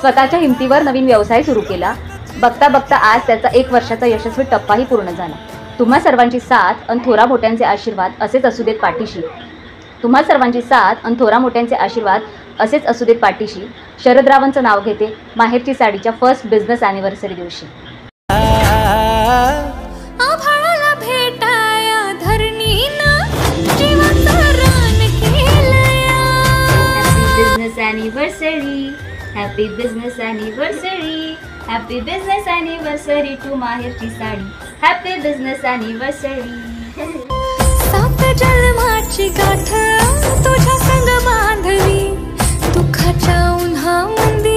स्वतःच्या हिमतीवर नवीन व्यवसाय सुरू केला. बघता बघता आज त्याचा 1 वर्षाचा यशस्वी टप्पाही पूर्ण झाला. तुम्हा सर्वांची साथ आणि थोरा मोठ्यांचे आशीर्वाद असेच असू देत पाठीशी. तुम्हा सर्वांची साथ आणि थोरा मोठ्यांचे आशीर्वाद असेच असू देत पाठीशी. शरदरावांचं नाव घेते माहेरची साडीच्या फर्स्ट बिझनेस ॲनिव्हर्सरी दिवशी. आभाळाला भेटाया धरणीनं जीवाचं रान केलया. Business anniversary, happy business anniversary, happy business anniversary to Maherchi Sadi, happy business anniversary. 7 जन्माची गाठ तुझ्या संग बांधली, दुःखाच्या उन्हामध्ये